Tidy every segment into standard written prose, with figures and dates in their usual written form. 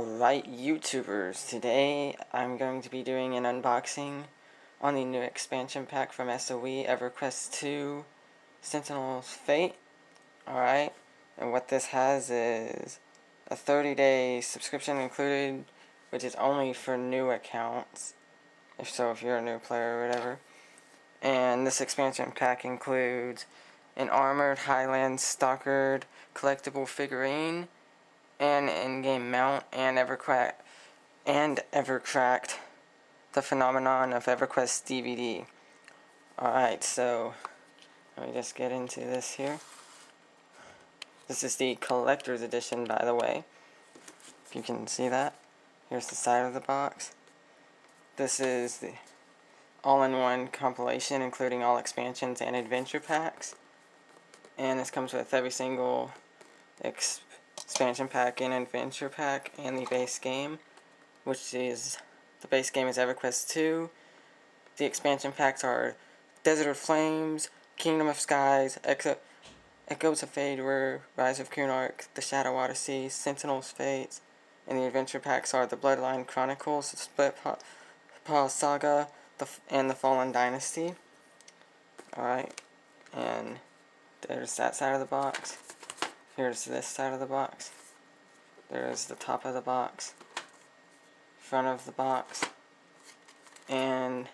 Alright, YouTubers, today I'm going to be doing an unboxing on the new expansion pack from SOE, EverQuest 2, Sentinel's Fate. Alright, and what this has is a 30-day subscription included, which is only for new accounts, if you're a new player or whatever. And this expansion pack includes an armored Highland stalkered collectible figurine, and in-game mount, and EverQuest, the phenomenon of EverQuest DVD. Alright, so let me just get into this here. This is the collector's edition, by the way, if you can see that. Here's the side of the box. This is the all-in-one compilation, including all expansions and adventure packs. And this comes with every single expansion pack and adventure pack and the base game, which is, the base game is EverQuest 2. The expansion packs are Desert of Flames, Kingdom of Skies, Echoes of Fadewar, Rise of Kunark, The Shadow Odyssey, Sentinel's Fates, and the adventure packs are the Bloodline Chronicles, the Split Paw Saga, and the Fallen Dynasty. Alright, and there's that side of the box. Here's this side of the box. There's the top of the box, front of the box, and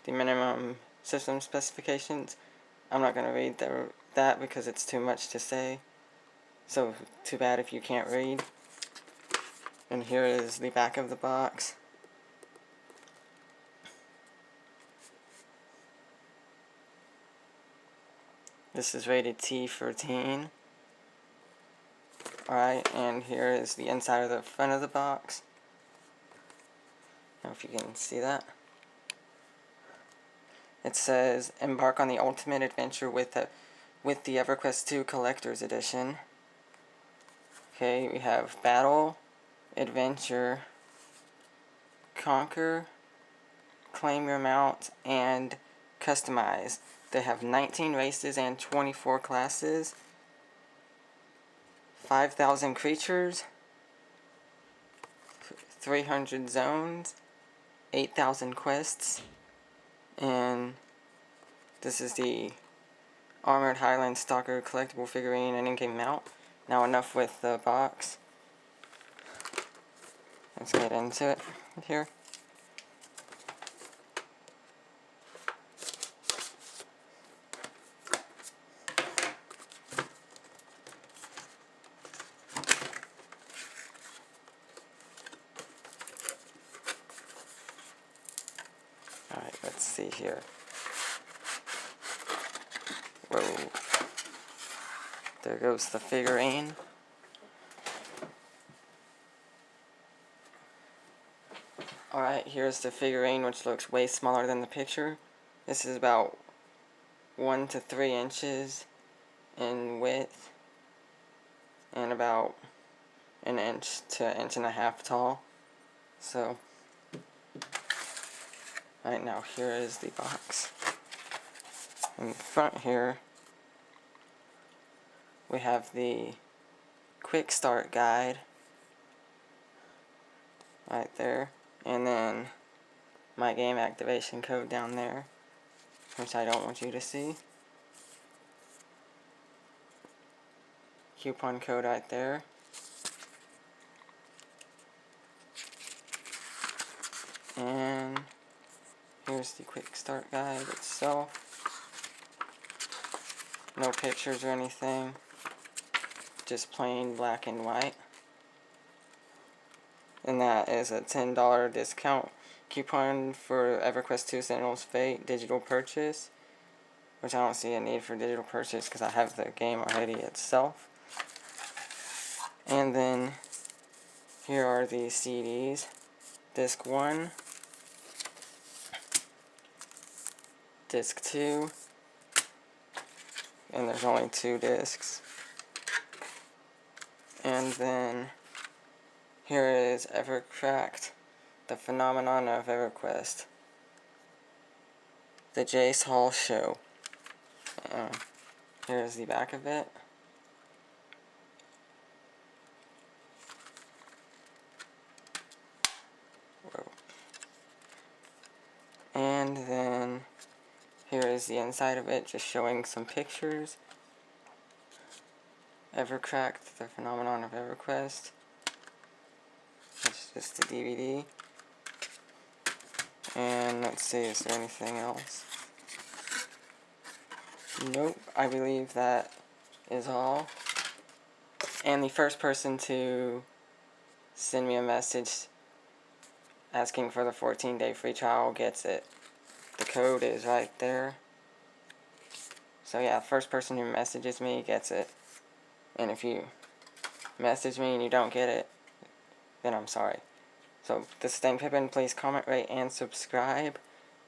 the minimum system specifications. I'm not going to read that because it's too much to say, so too bad if you can't read. And here is the back of the box. This is rated T for teen. Alright, and here is the inside of the front of the box. I don't know if you can see that. It says, embark on the ultimate adventure with the EverQuest 2 Collector's Edition. Okay, we have Battle, Adventure, Conquer, Claim Your Mount, and Customize. They have 19 races and 24 classes. 5,000 creatures, 300 zones, 8,000 quests, and this is the Armored Highland Stalker collectible figurine and in-game mount. Now enough with the box. Let's get into it here. Alright, let's see here. Whoa. There goes the figurine. Alright, here's the figurine, which looks way smaller than the picture. This is about 1 to 3 inches in width, and about an inch to an inch and a half tall. So, right now, here is the box. In the front here, we have the quick start guide right there, and then my game activation code down there, which I don't want you to see. Coupon code right there. And here's the quick start guide itself. No pictures or anything, just plain black and white. And that is a $10 discount coupon for EverQuest 2 Sentinel's Fate digital purchase, which I don't see a need for digital purchase because I have the game already itself. And then here are the CDs. Disc 1, Disc 2, and there's only 2 discs. And then here is EverQuest, the phenomenon of EverQuest, the Jace Hall Show. Here's the back of it. is the inside of it, just showing some pictures. Evercracked, the phenomenon of EverQuest. That's just the DVD. And let's see, is there anything else? Nope, I believe that is all. And the first person to send me a message asking for the 14-day free trial gets it. The code is right there. So yeah, first person who messages me gets it. And if you message me and you don't get it, then I'm sorry. So this is anpippin. Please comment, rate, and subscribe.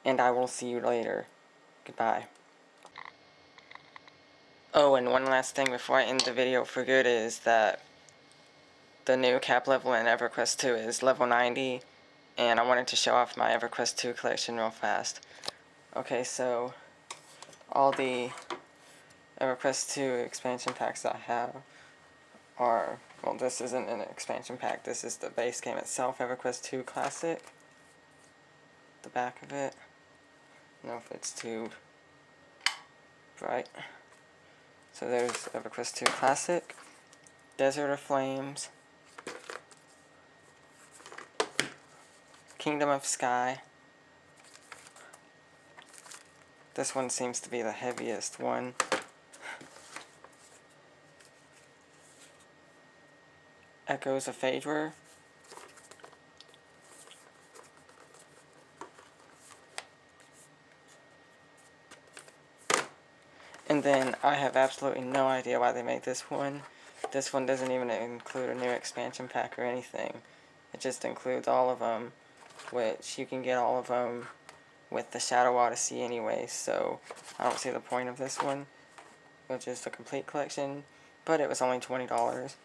And I will see you later. Goodbye. Oh, and one last thing before I end the video for good is that the new cap level in EverQuest 2 is level 90. And I wanted to show off my EverQuest 2 collection real fast. Okay, so all the EverQuest 2 expansion packs I have are, well, this isn't an expansion pack, this is the base game itself, EverQuest 2 Classic. The back of it. I don't know if it's too bright. So there's EverQuest 2 Classic, Desert of Flames, Kingdom of Sky. This one seems to be the heaviest one. Echoes of Phaedra. And then I have absolutely no idea why they made this one. This one doesn't even include a new expansion pack or anything. It just includes all of them, which you can get all of them with the Shadow Odyssey anyway, so I don't see the point of this one, which is the complete collection, but it was only $20.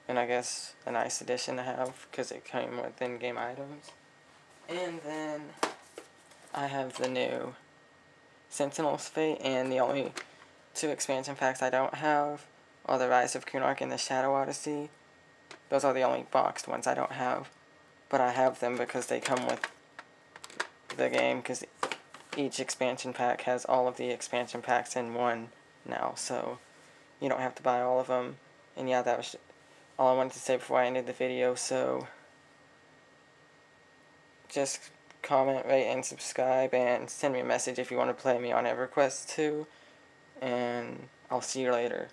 And I guess a nice addition to have, because it came with in-game items. And then I have the new Sentinel's Fate, and the only two expansion packs I don't have are the Rise of Kunark and the Shadow Odyssey. Those are the only boxed ones I don't have, but I have them because they come with the game, because each expansion pack has all of the expansion packs in one now, so you don't have to buy all of them. And yeah, that was all I wanted to say before I ended the video, so just comment, rate, and subscribe, and send me a message if you want to play me on EverQuest 2, and I'll see you later.